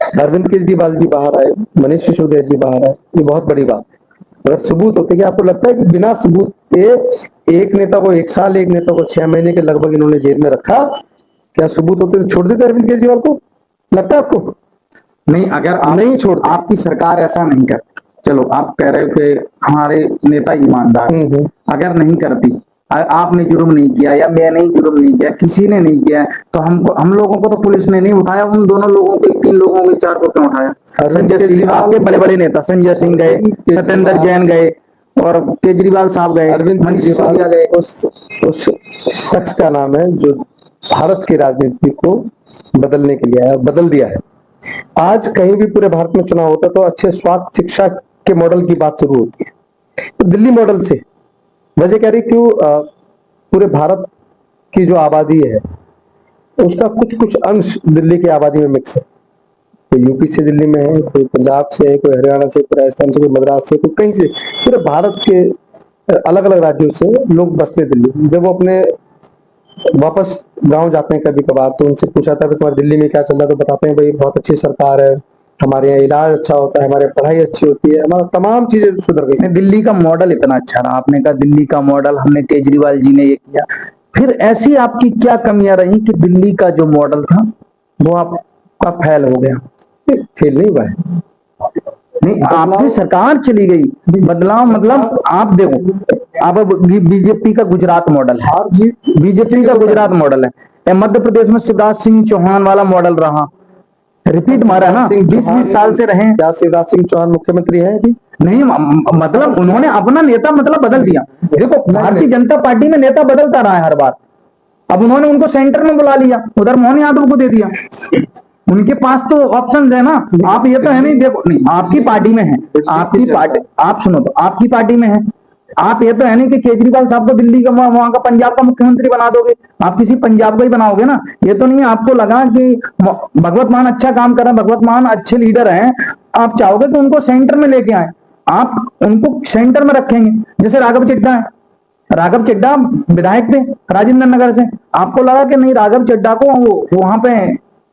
Speaker 2: अरविंद केजरीवाल जी बाहर आए, मनीष सिसोदिया जी बाहर आए, ये बहुत बड़ी बात है। अगर सबूत होते कि आपको लगता है कि बिना सबूत के एक नेता को 1 साल, एक नेता को 6 महीने के लगभग इन्होंने जेल में रखा, क्या सबूत होते तो छोड़ देते अरविंद केजरीवाल को? लगता है आपको?
Speaker 1: नहीं अगर आप
Speaker 2: नहीं छोड़ते।
Speaker 1: आपकी सरकार ऐसा नहीं करती, चलो आप कह रहे हो कि हमारे नेता ईमानदार, अगर नहीं करती, आपने जुर्म नहीं किया या मैंने जुर्म नहीं किया, किसी ने नहीं किया, तो हम लोगों को तो पुलिस ने नहीं उठाया, उन दोनों लोगों को, 3 लोगों को, 4 को क्यों उठाया? संजय सिंह, आपके बड़े बड़े नेता संजय सिंह गए, सत्येंद्र जैन गए और केजरीवाल साहब गए,
Speaker 2: अरविंद
Speaker 1: मनीष सिसोदिया गए।
Speaker 2: उस शख्स का नाम है जो भारत की राजनीति को बदलने के लिए आया, बदल दिया है। आज कहीं भी पूरे भारत में चुनाव होता है तो अच्छे स्वास्थ्य शिक्षा के मॉडल की बात शुरू होती है, तो दिल्ली मॉडल से वजह कह रही क्यों? पूरे भारत की जो आबादी है उसका कुछ कुछ अंश दिल्ली की आबादी में मिक्स है। कोई यूपी से दिल्ली में है, कोई पंजाब से है, कोई हरियाणा से, कोई राजस्थान से, कोई मद्रास से, कोई कहीं से, पूरे भारत के अलग अलग राज्यों से लोग बसते दिल्ली। जब वो अपने वापस गांव जाते हैं कभी कभार, तो उनसे पूछा था कि तुम्हारे दिल्ली में क्या चल रहा है, तो बताते हैं भाई बहुत अच्छी सरकार है, हमारे यहाँ इलाज अच्छा होता है, हमारे पढ़ाई अच्छी होती है, हमारा तमाम चीजें सुधर गई।
Speaker 1: दिल्ली का मॉडल इतना अच्छा रहा, आपने कहा दिल्ली का मॉडल, हमने केजरीवाल जी ने ये किया, फिर ऐसी आपकी क्या कमियां रही कि दिल्ली का जो मॉडल था वो आपका फेल हो गया?
Speaker 2: फेल नहीं हुआ है,
Speaker 1: नहीं आपकी सरकार चली गई, बदलाव मतलब आप देखो, अब बीजेपी का गुजरात मॉडल है, बीजेपी का गुजरात मॉडल है, मध्य प्रदेश में शिवराज सिंह चौहान वाला मॉडल रहा, रिपीट मारा ना, 20-20 साल से रहे।
Speaker 2: क्या शिवराज सिंह चौहान मुख्यमंत्री है अभी?
Speaker 1: नहीं मतलब उन्होंने अपना नेता मतलब बदल दिया। देखो भारतीय जनता पार्टी में नेता बदलता रहा है हर बार, अब उन्होंने उनको सेंटर में बुला लिया, उधर मोहन यादव को दे दिया। उनके पास तो ऑप्शन है ना, आप ये तो है नहीं, देखो नहीं आपकी पार्टी में है, आपकी पार्टी, आप सुनो तो आपकी पार्टी में है, आप ये तो है नहीं कि केजरीवाल साहब को दिल्ली का, वहां का, पंजाब का मुख्यमंत्री बना दोगे, आप किसी पंजाब को ही बनाओगे ना। ये तो नहीं है आपको लगा कि भगवत मान अच्छा काम कर रहा है, भगवत मान अच्छे लीडर हैं, आप चाहोगे कि उनको सेंटर में लेके आए, आप उनको सेंटर में रखेंगे। जैसे राघव चड्ढा है, राघव चड्ढा विधायक थे राजेंद्र नगर से, आपको लगा कि नहीं राघव चड्ढा को वहां पे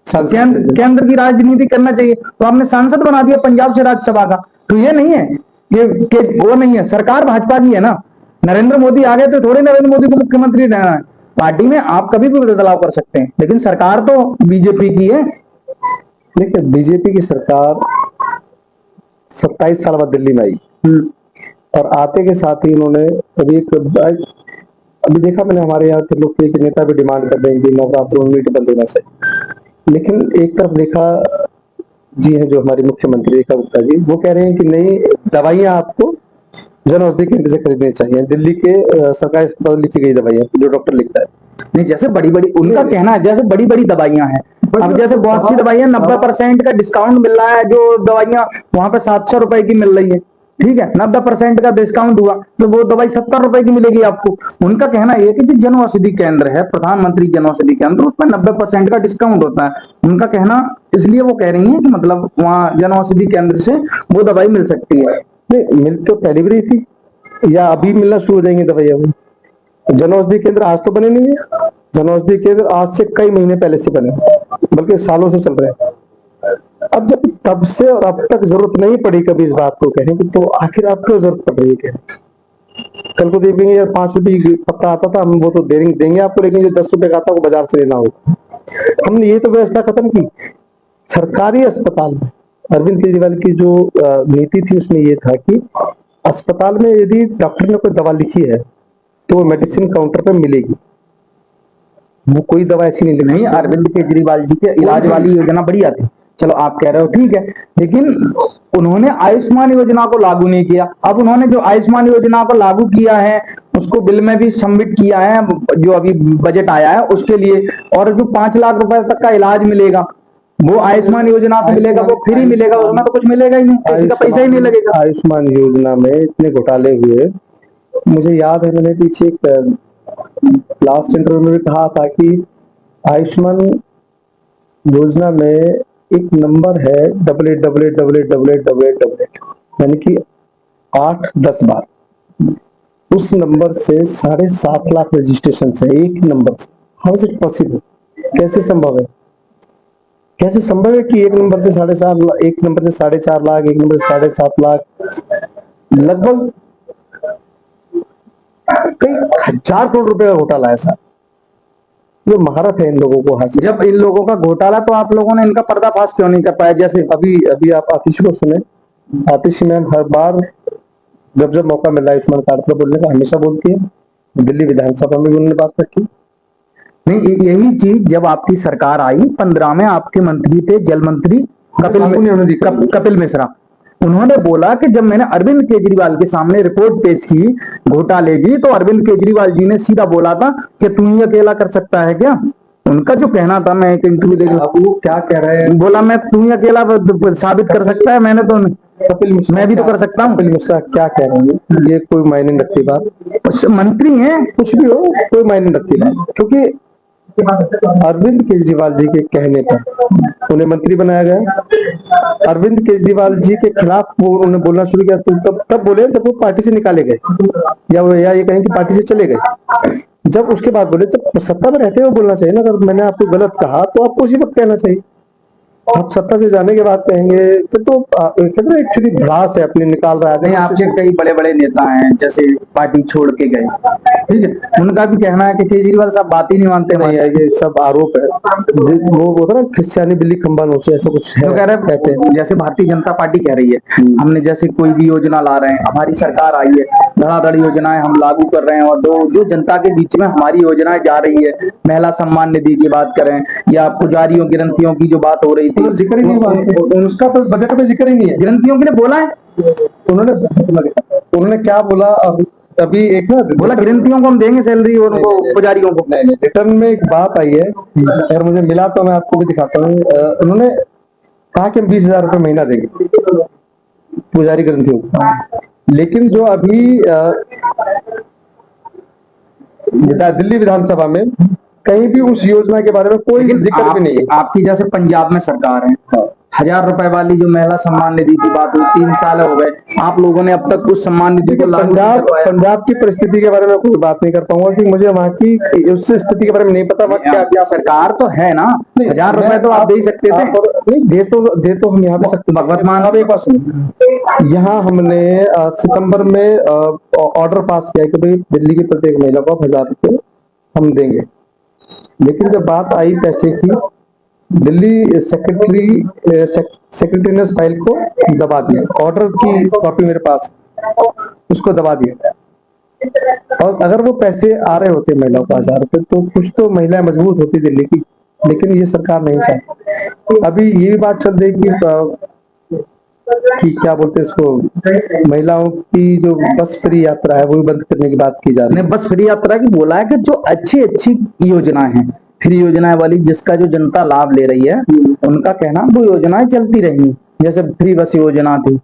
Speaker 1: केंद्र की राजनीति करना चाहिए, तो आपने सांसद बना दिया पंजाब से राज्यसभा का। तो ये नहीं है कि वो नहीं है, सरकार भाजपा की है ना, नरेंद्र मोदी आ गए तो थोड़े नरेंद्र मोदी को मुख्यमंत्री रहना है, पार्टी में आप कभी भी बदलाव कर सकते हैं, लेकिन सरकार तो बीजेपी की है।
Speaker 2: देखिए बीजेपी की सरकार 27 साल बाद दिल्ली में आई और आते के साथ ही उन्होंने अभी देखा मैंने हमारे यहाँ के लोग के नेता भी डिमांड कर रहे हैं कि नवरात्रों में मीट बंद होना चाहिए, लेकिन एक तरफ देखा जी है जो हमारी मुख्यमंत्री रेखा गुप्ता जी, वो कह रहे हैं कि नहीं दवाइयां आपको जन औषधि केंद्र से खरीदनी चाहिए, दिल्ली के सरकारी अस्पताल में लिखी गई दवाइयां जो डॉक्टर लिखता है।
Speaker 1: नहीं जैसे बड़ी बड़ी उनका कहना है जैसे बड़ी बड़ी दवाइयां हैं, अब जैसे बहुत सी दवाइयां 90% का डिस्काउंट मिल रहा है, जो दवाइयां वहां पे 700 रुपए की मिल रही है, ठीक है, 90% का डिस्काउंट हुआ तो वो दवाई 70 रुपए की मिलेगी आपको। उनका कहना यह है कि जो जन औषधि केंद्र है, प्रधानमंत्री जन औषधि केंद्र, उसमें 90% का डिस्काउंट होता है। उनका कहना, इसलिए वो कह रही है कि मतलब वहाँ जन औषधि केंद्र से वो दवाई मिल सकती है।
Speaker 2: नहीं, मिल तो पहले भी रही थी, या अभी मिलना शुरू हो जाएंगे दवाइयाँ? जन औषधि केंद्र आज तो बने नहीं है। जन औषधि केंद्र आज से कई महीने पहले से बने, बल्कि सालों से चल रहे हैं। अब जब तब से और अब तक जरूरत नहीं पड़ी कभी इस बात को कहने की, तो आखिर अब क्यों जरूरत पड़ रही है कहने? कल को देखेंगे यार 5 रुपए की पत्ता आता था, हम वो तो देंगे आपको, लेकिन जो 10 रुपए का आता है वो बाजार से लेना होगा। हमने ये तो व्यवस्था खत्म की। सरकारी अस्पताल में अरविंद केजरीवाल की जो नीति थी उसमें ये था कि अस्पताल में यदि डॉक्टर ने कोई दवा लिखी है तो वो मेडिसिन काउंटर पे मिलेगी, वो कोई दवा ऐसी नहीं लिखी।
Speaker 1: नहीं, अरविंद केजरीवाल जी के इलाज वाली योजना बढ़िया थी, चलो आप कह रहे हो ठीक है, लेकिन उन्होंने आयुष्मान योजना को लागू नहीं किया। अब उन्होंने जो आयुष्मान योजना को लागू किया है उसको बिल में भी सबमिट किया है, जो अभी बजट आया है उसके लिए, और जो 5 लाख रुपए तक का इलाज मिलेगा वो आयुष्मान योजना से मिलेगा, वो फ्री मिलेगा, उसमें तो कुछ मिलेगा ही नहीं, किसी का पैसा ही नहीं लगेगा।
Speaker 2: आयुष्मान योजना में इतने घोटाले हुए, मुझे याद है मैंने पीछे एक लास्ट इंटरव्यू में भी कहा था कि आयुष्मान योजना में एक नंबर है 888888, यानी कि 8-10 बार उस नंबर से 7.5 लाख रजिस्ट्रेशन है एक नंबर से। How is it possible? कैसे संभव है? कैसे संभव है कि एक नंबर से 4.5 लाख, एक नंबर से 4.5 लाख, एक नंबर से 7.5 लाख, लगभग कई 1000 करोड़ रुपए का घोटाला है सर। ये महारत है इन लोगों को हासिल।
Speaker 1: जब इन लोगों का घोटाला, तो आप लोगों ने इनका पर्दाफाश क्यों नहीं कर पाया? जैसे
Speaker 2: अभी आप आतिश को सुने, आतिश मैम हर बार जब मौका मिला आयुष्मान कार्ड पर बोलने का हमेशा बोलती है। दिल्ली विधानसभा में भी उन्होंने बात रखी।
Speaker 1: नहीं, यही चीज जब आपकी सरकार आई 15 में, आपके मंत्री थे जल मंत्री कपिल मिश्रा, उन्होंने बोला कि जब मैंने अरविंद केजरीवाल के सामने रिपोर्ट पेश की घोटाले की, तो अरविंद केजरीवाल जी ने सीधा बोला था कि तू ही अकेला कर सकता है क्या? उनका जो कहना था, मैं एक इंटरव्यू देख रहा हूं,
Speaker 2: वो क्या कह रहे हैं,
Speaker 1: बोला मैं तू ही अकेला साबित कर सकता है, मैंने तो
Speaker 2: कपिल मिश्रा,
Speaker 1: मैं भी तो कर सकता हूँ।
Speaker 2: कपिल मिश्रा क्या कह रहे हैं ये कोई मायने नहीं रखती बात,
Speaker 1: मंत्री हैं,
Speaker 2: कुछ भी हो कोई मायने नहीं रखती बात, क्योंकि अरविंद केजरीवाल जी के कहने पर उन्हें मंत्री बनाया गया। अरविंद केजरीवाल जी के खिलाफ वो उन्होंने बोलना शुरू किया तो तब बोले जब वो पार्टी से निकाले गए, या ये कहें कि पार्टी से चले गए। जब उसके बाद बोले, जब सत्ता में रहते हुए बोलना चाहिए ना, अगर मैंने आपको गलत कहा तो आपको उसी वक्त कहना चाहिए। आप सत्ता से जाने के बाद कहेंगे फिर तो एक्चुअली भड़ास है अपने निकाल रहा है।
Speaker 1: नहीं, आपके कई बड़े बड़े नेता हैं जैसे पार्टी छोड़ के गए, ठीक है, उनका भी कहना है कि केजरीवाल साहब बात ही नहीं मानते।
Speaker 2: नहीं, ये सब आरोप है, वो होता ना क्रिश्चियानी बिल्ली खंबा नोचे, ऐसा कुछ है।
Speaker 1: तो कह रहे कहते हैं, जैसे भारतीय जनता पार्टी कह रही है हमने जैसे कोई भी योजना ला रहे हैं, हमारी सरकार आई है, धड़ाधड़ योजनाएं हम लागू कर रहे हैं, और जो जनता के बीच में हमारी योजनाएं जा रही है, महिला सम्मान निधि की बात करें या पुजारियों ग्रंथियों की जो बात हो रही थी,
Speaker 2: तो जिक्र ही नहीं, उसका तो बजट में जिक्र ही नहीं है।
Speaker 1: ग्रंथियों के लिए बोला है,
Speaker 2: उन्होंने क्या बोला? अभी एक ना
Speaker 1: बोला ग्रंथियों को हम देंगे सैलरी और उनको पुजारियों को।
Speaker 2: नहीं, रिटर्न में एक बात आई है, अगर मुझे मिला तो मैं आपको भी दिखाता हूँ। उन्होंने कहा कि हम 20,000 रुपये महीना देंगे पुजारी ग्रंथियों को, लेकिन जो अभी दिल्ली विधानसभा में कहीं भी उस योजना के बारे में कोई जिक्र भी नहीं है।
Speaker 1: आपकी जैसे पंजाब में सरकार है, 1000 रुपए वाली जो महिला सम्मान निधि की बात हुई, 3 साल हो गए, आप लोगों ने अब तक उस सम्मान निधि को लागू नहीं करवाया।
Speaker 2: पंजाब की परिस्थिति के बारे में कोई बात नहीं कर पाऊंगा कि मुझे वहाँ की उस स्थिति के बारे में नहीं पता।
Speaker 1: क्या क्या सरकार तो है ना, 1000 रुपए तो आप दे ही सकते थे।
Speaker 2: नहीं, दे तो हम यहाँ पे सकते।
Speaker 1: भगवत मान,
Speaker 2: अब एक बात सुनो, यहाँ हमने सितंबर में ऑर्डर पास किया कि भाई दिल्ली की प्रत्येक महिला को 1000 रुपये हम देंगे, लेकिन जब बात आई पैसे की, दिल्ली सेक्रेटरी ने उस फाइल को दबा दिया, ऑर्डर की कॉपी मेरे पास, उसको दबा दिया। और अगर वो पैसे आ रहे होते महिलाओं को 1000 रुपये, तो कुछ तो महिलाएं मजबूत होती दिल्ली की, लेकिन ये सरकार नहीं चाहती। अभी ये बात चल रही कि क्या बोलते हैं इसको, महिलाओं की जो बस फ्री यात्रा है वो भी बंद करने की बात की जा रही है।
Speaker 1: बस फ्री यात्रा की बोला है कि जो अच्छी अच्छी योजनाएं हैं, फ्री योजनाएं वाली, जिसका जो जनता लाभ ले रही है, उनका कहना वो योजनाएं चलती रही, जैसे फ्री बस योजना थी,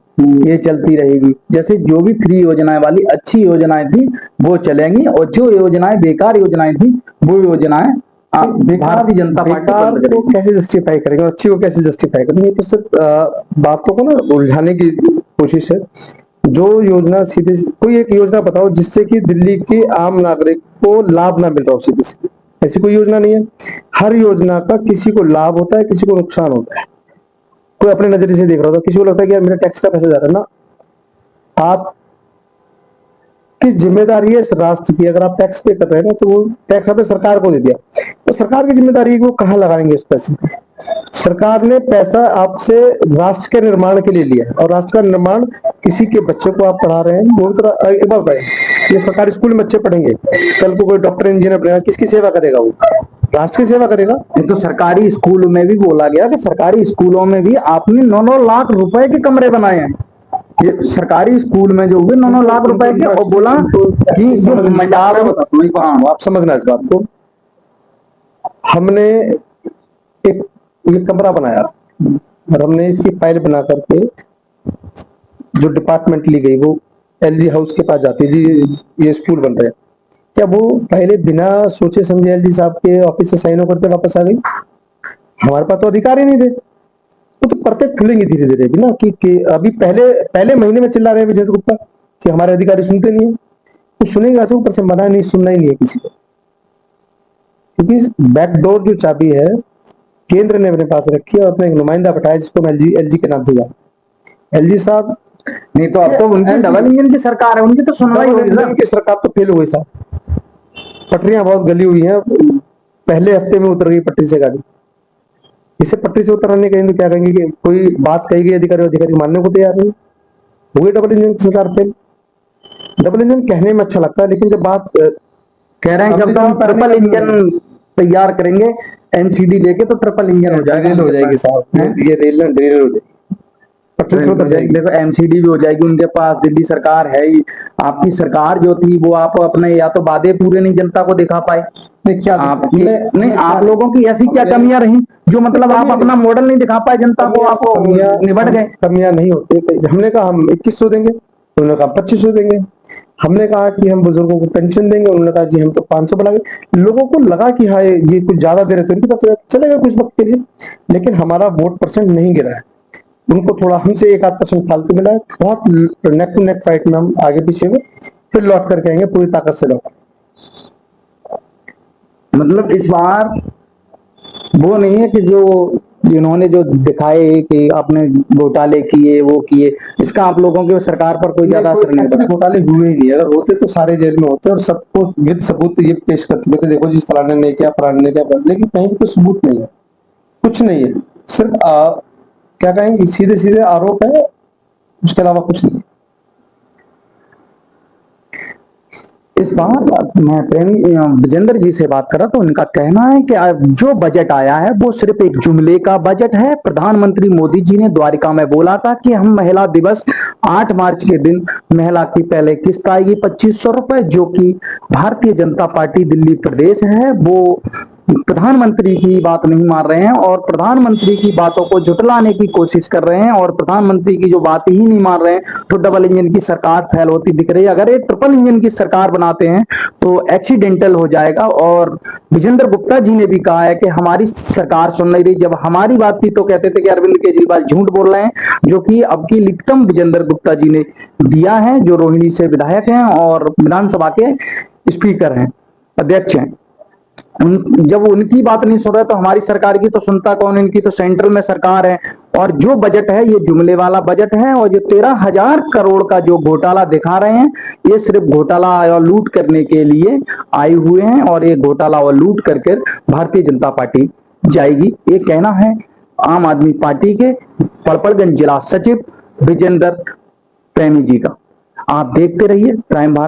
Speaker 1: ये चलती रहेगी। जैसे जो भी फ्री योजनाएं वाली अच्छी योजनाएं थी वो चलेंगी, और जो योजनाएं बेकार योजनाएं थी वो योजनाएं भारतीय जनता पार्टी
Speaker 2: बेकार
Speaker 1: बंद
Speaker 2: को
Speaker 1: करेगी।
Speaker 2: कैसे जस्टिफाई करेंगे, अच्छी को कैसे जस्टिफाई करेंगे? ये तो सिर्फ बातों को ना उलझाने की कोशिश है। जो योजना सीधे, कोई एक योजना बताओ जिससे कि दिल्ली के आम नागरिक को लाभ ना मिल रहा हो सीधे सीधे। ऐसी कोई योजना नहीं है। हर योजना का किसी को लाभ होता है, किसी को नुकसान होता है। कोई अपने नजरिए से देख रहा होता है, किसी को लगता है कि यार मेरा टैक्स का पैसा जा रहा है ना। आप की जिम्मेदारी है इस राष्ट्र की। अगर आप टैक्स पे कर रहे हैं ना, तो वो टैक्स आपने सरकार को दे दिया, तो सरकार की जिम्मेदारी है कि वो कहाँ लगाएंगे इस पैसे। सरकार ने पैसा आपसे राष्ट्र के निर्माण के लिए लिया, और राष्ट्र का निर्माण किसी के बच्चे को आप पढ़ा रहे हैं। बहुत तरह एक बात बताइए, ये सरकारी स्कूल में बच्चे पढ़ेंगे, कल को कोई डॉक्टर इंजीनियर बनेगा, किसकी सेवा करेगा? वो राष्ट्र की सेवा करेगा।
Speaker 1: ये तो सरकारी स्कूल में भी बोला गया कि सरकारी स्कूलों में भी आपने 9-9 लाख रुपए के कमरे बनाए हैं। ये सरकारी स्कूल में जो हुए 9-9 लाख रुपए के, और बोला कि जो मजाक
Speaker 2: आप समझना इस बात को। हमने एक ये कमरा बनाया और हमने इसकी फाइल बना करके जो डिपार्टमेंट ली गई, वो एलजी हाउस के पास जाती है, जी ये स्कूल बन रहा है। क्या वो पहले बिना सोचे समझे एलजी साहब के ऑफिस से साइन करके वापस आ गई? हमारे पास तो अधिकार ही नहीं थे। वो तो परतें खुलेंगी धीरे धीरे भी ना, कि अभी पहले महीने में चिल्ला रहे हैं विजय गुप्ता कि हमारे अधिकारी सुनते नहीं है। वो सुनेगा तो ऊपर से मना नहीं, सुनना ही नहीं है किसी को। क्योंकि बैकडोर जो चाबी है केंद्र ने अपने पास रखी है, और अपने एक नुमाइंदा बैठाया जिसको एलजी के नाम से जाना। एलजी साहब
Speaker 1: नहीं तो अब तो उनकी डबल इंजन की सरकार है, उनकी तो सुनवाई होगी सर।
Speaker 2: की सरकार तो फेल हो गई साहब। पटरियां बहुत गली हुई हैं, पहले हफ्ते में उतर गई पटरी से गाड़ी। इसे पटरी से उतरने कहेंगे तो क्या कहेंगे कि कोई बात कही गई अधिकारी मानने को तैयार नहीं। हो गई डबल इंजन की सरकार फेल। डबल इंजन कहने में अच्छा लगता है, लेकिन जब बात
Speaker 1: कह रहे हैं जब हम ट्रिपल इंजन तैयार करेंगे एनसीडी लेके, तो ट्रिपल इंजन हो जाएगा,
Speaker 2: रेल हो जाएगी साहब। ये रेल हो जाएगी, पटरी से उतर जाएगी।
Speaker 1: देखो एमसीडी भी हो जाएगी उनके पास। दिल्ली सरकार है ही। आपकी सरकार जो थी वो आप अपने या तो वादे पूरे नहीं जनता को दिखा पाए।
Speaker 2: नहीं क्या
Speaker 1: आपकी नहीं, आप लोगों की ऐसी क्या कमियां रही जो मतलब आप अपना मॉडल नहीं दिखा पाए जनता को, आपको निबट गए?
Speaker 2: कमियां नहीं होती। हमने कहा हम 2100 देंगे, उन्होंने कहा 2500 देंगे। हमने कहा कि हम बुजुर्गों को पेंशन देंगे, उन्होंने कहा कि हम तो 500 बढ़ाएंगे। लोगों को लगा कि हाँ ये कुछ ज्यादा दे रहे थे, उनकी तरफ से चलेगा कुछ वक्त के लिए, लेकिन हमारा वोट परसेंट नहीं गिरा है। उनको थोड़ा हमसे 1-8% फालतू मिला है। बहुत नेक टू नेक फाइट में हम आगे पीछे हुए, फिर लौट करके आएंगे पूरी ताकत से लौट।
Speaker 1: मतलब इस बार वो नहीं है कि जो इन्होंने जो दिखाए कि आपने घोटाले किए वो किए, इसका आप लोगों के सरकार पर कोई ज्यादा असर नहीं पड़ा।
Speaker 2: घोटाले हुए ही नहीं। अगर होते तो सारे जेल में होते और सबको विद सबूत ये पेश कर चुके थे, देखो जी फलाने ने क्या, फलाने ने क्या। लेकिन कहीं भी कोई सबूत नहीं है, कुछ नहीं है। सिर्फ क्या कहेंगे, सीधे सीधे आरोप है, उसके अलावा कुछ नहीं।
Speaker 1: इस बार मैं प्रेमी विजेंद्र जी से बात करा तो उनका कहना है कि जो बजट आया है वो सिर्फ एक जुमले का बजट है। प्रधानमंत्री मोदी जी ने द्वारिका में बोला था कि हम महिला दिवस 8 मार्च के दिन महिला की पहले किस्त आएगी 2500 रुपए, जो कि भारतीय जनता पार्टी दिल्ली प्रदेश है वो प्रधानमंत्री की बात नहीं मान रहे हैं, और प्रधानमंत्री की बातों को झुटलाने की कोशिश कर रहे हैं, और प्रधानमंत्री की जो बात ही नहीं मान रहे हैं। तो डबल इंजन की सरकार फेल होती दिख रही है। अगर ये ट्रिपल इंजन की सरकार बनाते हैं तो एक्सीडेंटल हो जाएगा। और विजेंद्र गुप्ता जी ने भी कहा है कि हमारी सरकार सुन नहीं रही। जब हमारी बात थी तो कहते थे कि अरविंद केजरीवाल झूठ बोल रहे हैं, जो कि अब की लिखितम विजेंद्र गुप्ता जी ने दिया है, जो रोहिणी से विधायक हैं और विधानसभा के स्पीकर हैं, अध्यक्ष हैं। जब उनकी बात नहीं सुन रहे तो हमारी सरकार की तो सुनता कौन? इनकी तो सेंट्रल में सरकार है। और जो बजट है ये जुमले वाला बजट है, और जो 13,000 करोड़ का जो घोटाला दिखा रहे हैं, ये सिर्फ घोटाला और लूट करने के लिए आए हुए हैं, और ये घोटाला और लूट करके भारतीय जनता पार्टी जाएगी। ये कहना है आम आदमी पार्टी के पड़पड़गंज जिला सचिव विजेंद्र प्रेमी जी का। आप देखते रहिए प्राइम भारत।